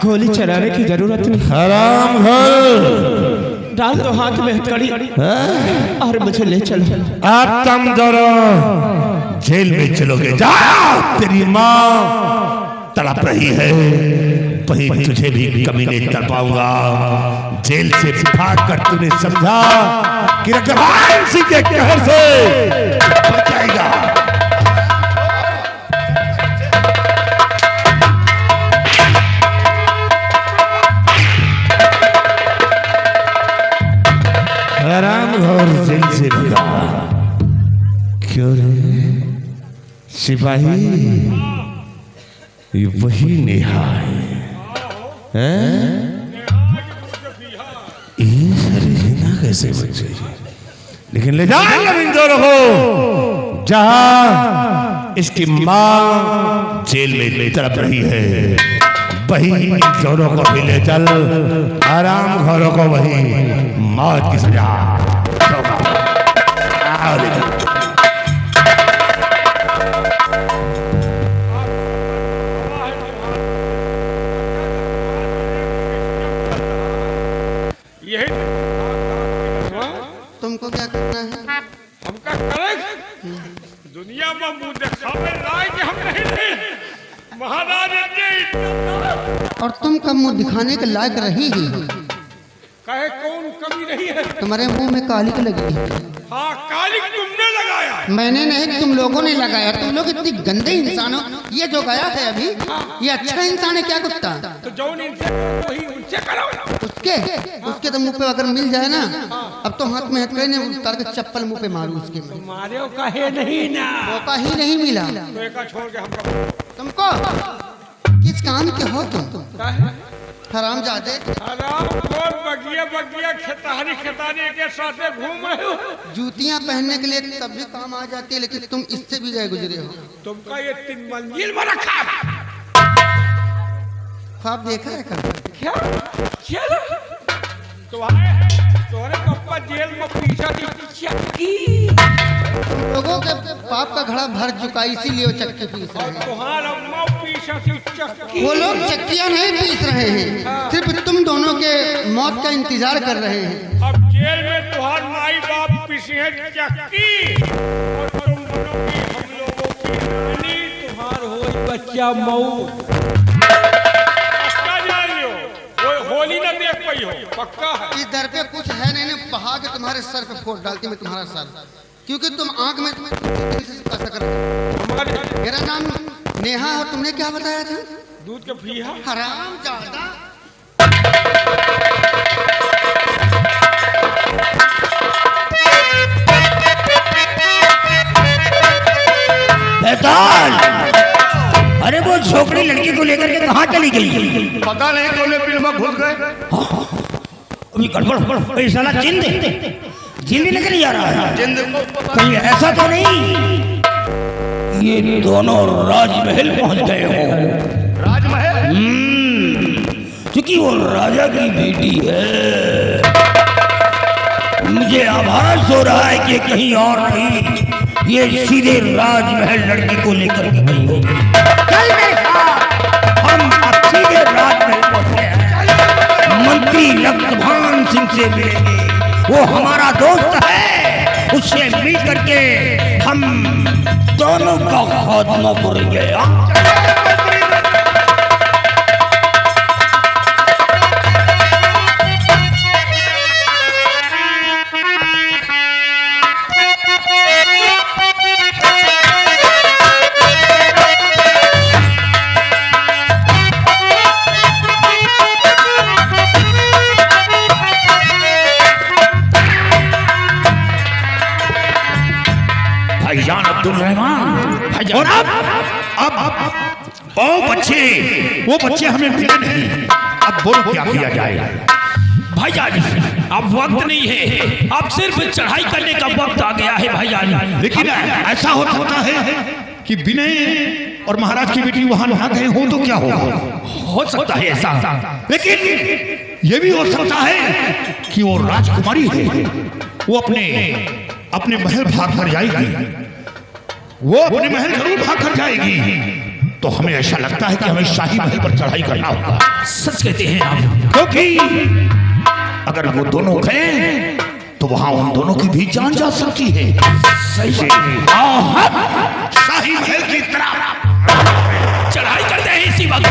गोली चलाने की जरूरत नहीं। हराम घर डाल दो हाथ में हथकड़ी और मुझे ले चलो। अब तुम दोनों जेल में चलोगे। जा, तेरी माँ तड़प रही है, वहीं तुझे भी कमी नहीं कर पाऊंगा। जेल से भाग कर तूने समझा कि रघुराम सिंह के कहर से बच जाएगा। राम घोर जेल से भगा। क्यों रे सिपाही, ये वही नेहा है? ये सारी जिंदा कैसे बचे, लेकिन ले जाओ इन दोनों को जहां इसकी मां जेल में तड़प रही है, वही इन दोनों को भी ले चल आराम घरों को, वही मौत की सजा। आओ ले चल। यही तुमको क्या करना है? हमका करे दुनिया में मुंह दिखावे लायक हम नहीं, महाराज ने और तुम कब मुंह दिखाने के लायक रही ही? कहे कौन कमी नहीं है? तुम्हारे मुंह में कालिक लगी है। हाँ, कालिक तुमने लगाया। मैंने नहीं, तुम लोगों ने लगाया। तुम लोग इतनी गंदे इंसान हो। ये जो गया है अभी, ये अच्छा इंसान है क्या कुत्ता? तो जो इनसे वही उनसे करो। उसके तो मुंह पे अगर मिल जाए ना, अब तो हाथ में हथकड़ी ने उतार के चप्पल मुंह पे मारू उसके। मारे कहे नहीं ना, मौका ही नहीं मिला। तो एक छोड़ के हमका तुमको किस काम के हो तुम? हरामजादे। हराम खोर बगिया बगिया खेतानी खेतानी के साथ घूम रहे हो। जूतियां पहनने के लिए तब भी काम आ जाती है, लेकिन तुम इससे भी गए गुजरे हो। तुमका ये 3 मंजिल में रखा ख्वाब देखा है कभी? क्या तुम्हारे पप्पा जेल में पीछा थी। लोगों के पाप का घड़ा भर चुका, इसीलिए वो चक्की पीस रहे हैं। तुम्हारा अम्मा पीछा थी चक्की। वो लोग चक्कियां नहीं पीस रहे हैं, सिर्फ तुम दोनों के मौत का इंतजार कर रहे हैं। अब जेल में तुम्हारे माई बाप पीछे है चक्की, और तुम दोनों की हम लोगों की रानी, तुम्हार हो बच्चा मऊ। पक्का जान लो, वो होली न देख पाई हो, पक्का है। इस दर पे कुछ है नहीं, बहा के तुम्हारे सर पे फोड़ डालती मैं तुम्हारा सर, क्योंकि तुम आंख में मेरा नाम नेहा और तुमने क्या बताया था? दूध का फीहा। हराम ज्यादा। अरे वो छोकरी लड़की को लेकर के कहाँ चली गई? पता नहीं, कोले बिल में घुस गए। अभी गड़बड़, साला जिंद भी निकल जा रहा है। कहीं ऐसा तो नहीं ये दोनों राजमहल पहुंच गए हो? राजमहल? क्योंकि वो राजा की बेटी है। मुझे आभास हो रहा है कि कहीं और नहीं, ये सीधे राजमहल लड़की को लेकर के गई होगी। चल मेरे साथ, हम अब सीधे राजमहल पहुंचे हैं। मंत्री लक्ष्मण सिंह से मिलेंगे, वो हमारा दोस्त है, उससे मिल करके हम दोनों का खात्मा करेंगे। भाईजान अब्दुल रहमान, और अब वो बच्चे हमें मिले नहीं। अब बोलो क्या किया जाए? भाईजान अब वक्त नहीं है, अब सिर्फ चढ़ाई करने का वक्त आ गया है भाईजान। लेकिन ऐसा हो सकता है कि विनय और महाराज की बेटी वहां ना गए हो तो क्या होगा? हो सकता है ऐसा, लेकिन ये भी हो सकता है कि वो राजकुमारी है, वो अपने महल भाग कर जाएगी। वो अपने महल जरूर भाग कर जाएगी। तो हमें ऐसा लगता है कि हमें शाही महल पर चढ़ाई करना होगा। सच कहते हैं आप, क्योंकि अगर वो दोनों गए तो वहां उन दोनों की भी जान जा सकती है। सही शाही महल की तरफ चढ़ाई करते हैं इसी वक्त।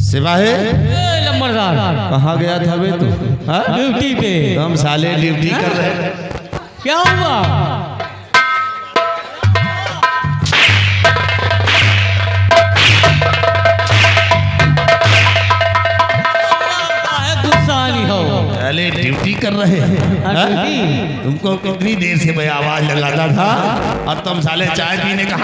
सिपाही लम्बरदार कहाँ गया था बे तू? ड्यूटी पे। हम साले ड्यूटी कर रहे हैं। क्या हुआ? रहे? हाँ, हाँ? ड्यूटी। तुमको कितनी देर से मैं आवाज लगाता था और तुम साले चाय पीने का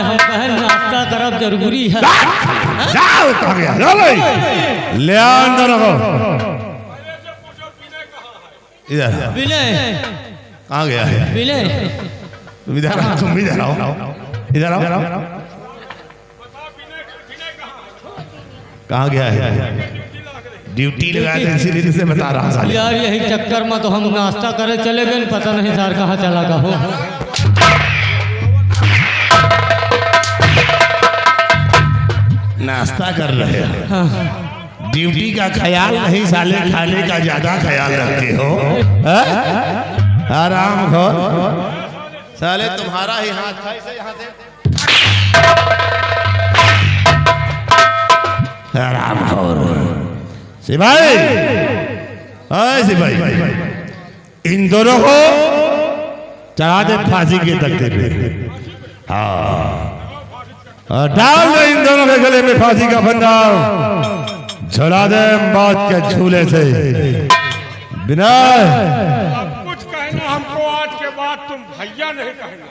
हम बहन नाश्ता करब जरूरी है। जाओ कहाँ गया? लो भाई ले आओ अंदर रखो। इधर विनय कहाँ गया है? विनय तुम इधर आओ, तुम इधर आओ, इधर आओ। कहाँ गया है? ड्यूटी लगाए थे इसीलिए से बता रहा साले। यार यही चक्कर में तो हम नाश्ता करे चले गए, पता नहीं सर कहाँ चला का हो। नाश्ता कर रहे हो, ड्यूटी का ख्याल नहीं साले, खाने का ज्यादा ख्याल रखते हो। आराम खोर साले, तुम्हारा ही हाथ था इसे यहाँ से। आराम खोर सिपाही, सिपाही इन दोनों को चढ़ा दे फांसी के तख्ते पे। हाँ डाल दो इन दोनों के गले में फांसी का फंदा, झुला दे मौत के झूले से। बिना कुछ कहना हमको आज के बाद तुम भैया नहीं कहना।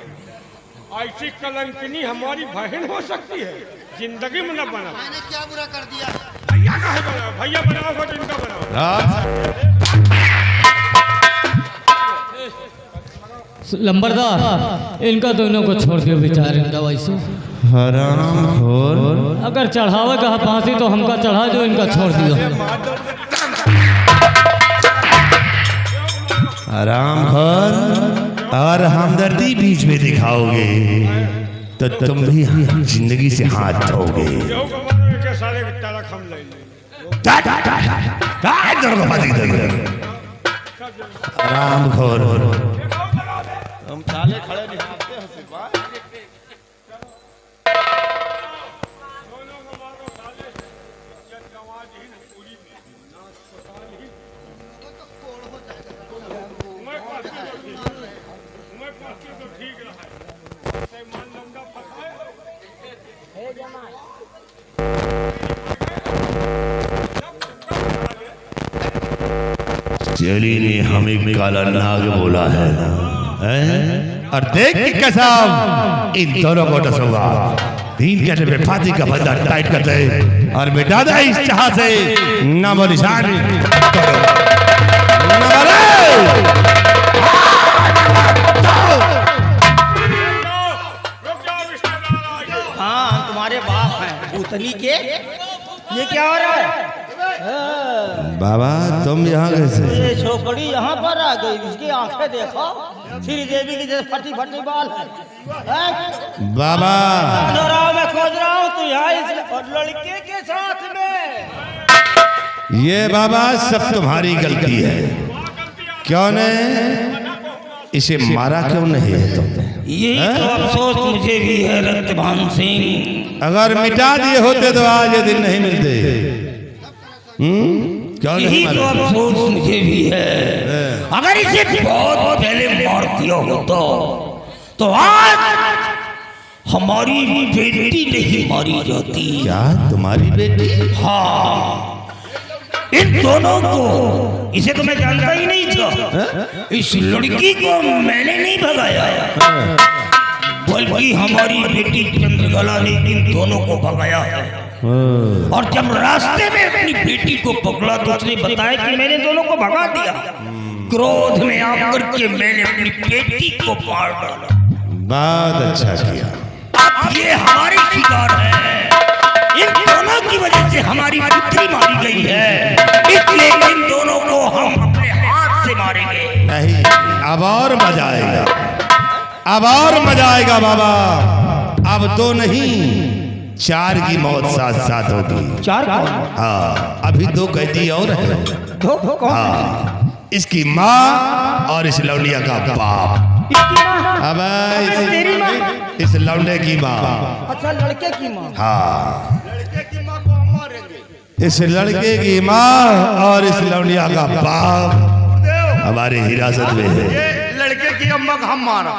ऐसी कलंकिनी हमारी बहन हो सकती है, जिंदगी में न बना। मैंने क्या बुरा कर दिया? भैया कहे बनाओ, भैया बनाओ तो इनका बनाओ। लंबरदार इनका दोनों को छोड़ दियो बेचारे दवाई से। हराम खोर, अगर चढ़ावे का फांसी तो हमका चढ़ा दो, इनका छोड़ दियो। हराम खोर, और हमदर्दी बीच में दिखाओगे तो तुम भी जिंदगी से हाथ धोगे। के साले के तलक हम ले हराम खोर, हम साले खड़े नहीं होते हैं सिपाही। चेली ने हमें काला नाग बोला है ना, और देख के कसम इन दोनों को डसूंगा। 3 घंटे में फांसी का फंदा टाइट कर दे और मिटा दे इस जहां से नामो निशान। हाँ तुम्हारे बाप हैं उतनी के। ये क्या हो रहा है? बाबा तुम यहाँ कैसे? ये छोकरी यहाँ पर आ गई, इसकी आंखें देखो, श्री देवी की जैसे फटी फटी बाल है। बाबा मैं खोज रहा हूँ तू यहाँ इस लड़के के साथ में। ये बाबा सब तुम्हारी गलती है। क्यों ने इसे मारा क्यों नहीं है तुमने? यही तो अफसोस मुझे भी है रक्तभान सिंह। अगर मिटा दिए होते तो आज ये दिन नहीं मिलते। क्यों यही नहीं तो मारे? अफसोस मुझे भी है। अगर इसे बहुत पहले मार दिया होता तो आज हमारी बेटी नहीं मारी जाती। क्या तुम्हारी बेटी? हाँ इन दोनों को, इसे तो मैं जानता ही नहीं था। इस लड़की को मैंने नहीं भगाया, बल्कि हमारी बेटी चंद्रकला ने इन दोनों को भगाया है। और जब रास्ते में अपनी बेटी को पकड़ा तो उसने बताया कि मैंने दोनों को भगा दिया। क्रोध में आकर के मैंने अपनी बेटी को मार डाला। बहुत अच्छा किया। अब ये हमारी शिकार है। इन दोनों की वजह से हमारी पुत्री मारी गई है, इसलिए इन दोनों को हम अपने हाथ से मारेंगे। नहीं, अब और मजा आएगा, अब और मजा आएगा बाबा। अब 2 नहीं 4 की मौत साथ साथ होगी। 4 कौन? हाँ अभी 2 कैदी और है। हाँ इसकी माँ और इस लौंडिया का बाप। अब इस लौंडे की माँ। अच्छा लड़के की माँ। हाँ इस लड़के की माँ और इस लौंडिया का बाप हमारी हिरासत में है। लड़के की अम्मा को हम मारा।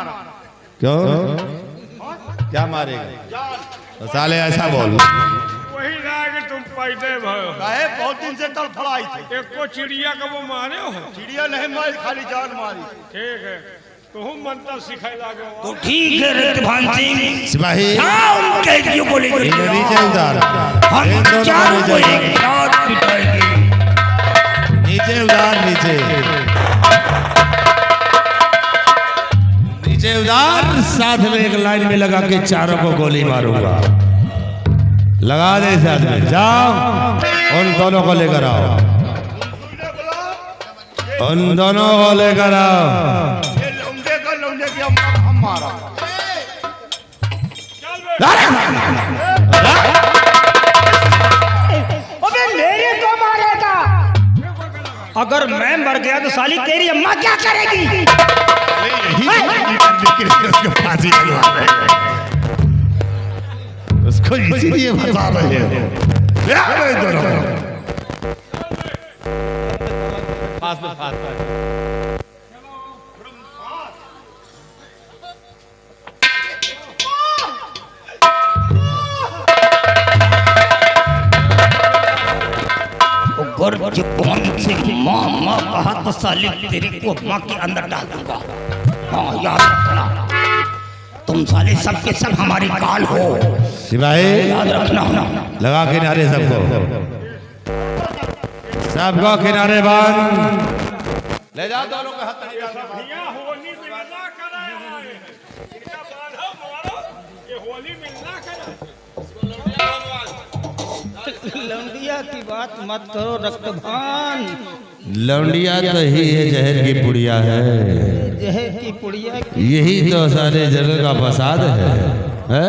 क्यों? क्या मारेगा? तो साले ऐसा बोल, वही रहा कि तुम पैदे भयो। काहे बहुत दिन से तड़फड़ाई थी। एक को चिड़िया का वो मारे हो। चिड़िया नहीं मारी, खाली जान मारी। ठीक है, तुम मंत्र सिखाए लागे। तो ठीक है रिद्धभान सिंह, सिपाही उन कैदियों को लेकर नीचे उतार, हम चारों को एक साथ पिटाएंगे। नीचे उतार, नीचे नीचे उतार। साथ में एक लाइन में लगा के चारों को गोली मारूंगा। लगा दे साथ में, जाओ उन दोनों को लेकर आओ, उन दोनों को लेकर आओ। ये लौंडे की हम मारा। अबे मेरे को मारेगा? अगर मैं मर गया तो साली तेरी अम्मा क्या करेगी? उसको फांसी लगवा रहे हैं, उसको इसीलिए फंसा रहे हैं। अगर जुबान से माँ माँ कहा तो साली तेरी को माँ के अंदर डाल दूंगा। हाँ याद रखना, तुम साले सब के सब हमारी काल हो। सिपाही याद रखना। लगा किनारे सबको, सबको किनारे बांध ले जाओ। दोनों के हाथ भैया होली मिलना करा है। इनका बांधो मारो, ये होली मिलना करा। लौंडिया की बात मत करो रक्तभान। लौंडिया तो ही है, जहर की पुड़िया है। जहर की पुड़िया यही तो सारे जगह का फसाद है?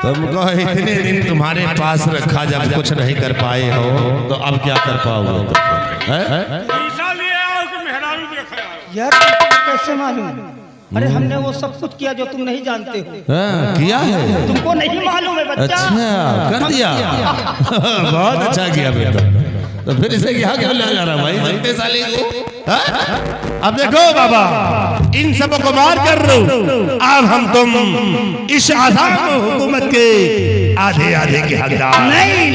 तुमको इतने दिन तुम्हारे पास रखा, जब कुछ नहीं कर पाए हो तो अब क्या कर पाओगे? पैसा ले आओ कि मेहरारू देखा आओ। यार तुमको कैसे मालूम? अरे हमने वो सब कुछ किया जो तुम नहीं जानते हो। किया है? तुमको नहीं मालूम है बच्चा? अच्छा कर दिया। बहुत अच्छा किया बेटा। तो फिर इसे क्या क्यों ले जा रहा भाई बनते साले को? अब देखो बाबा, इन सब को मार कर अब हम तुम इस आसाम हुकूमत के आधे आधे के हकदार। नहीं,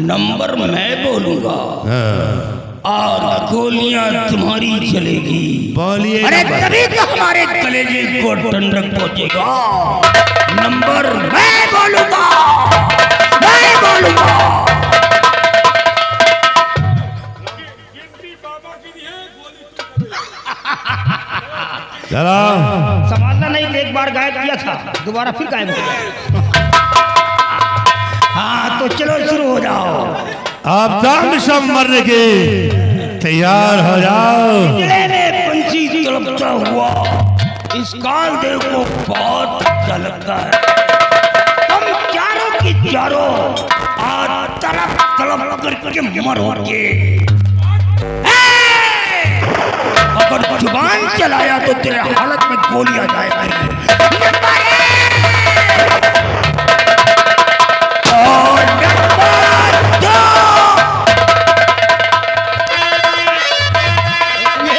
नंबर मैं बोलूंगा और गोलियां तुम्हारी चलेगी। बोलिए। अरे तभी तो हमारे कलेजे को ठंडक पहुंचेगा। नंबर मैं बोलूंगा, मैं बोलूंगा। चलो संभालना नहीं, एक बार गायब किया था, दोबारा फिर गायब हो गया। हाँ तो चलो शुरू हो जाओ। आप दाम सब मरने के तैयार हो जाओ। पिंजरे में पंछी तड़पता हुआ इस काल देव को बहुत अच्छा लगता है। हम चारों की चारों आज तड़प तड़प करके मरोगे। अगर जुबान चलाया तो तेरे हालत में गोली आ जाएगी।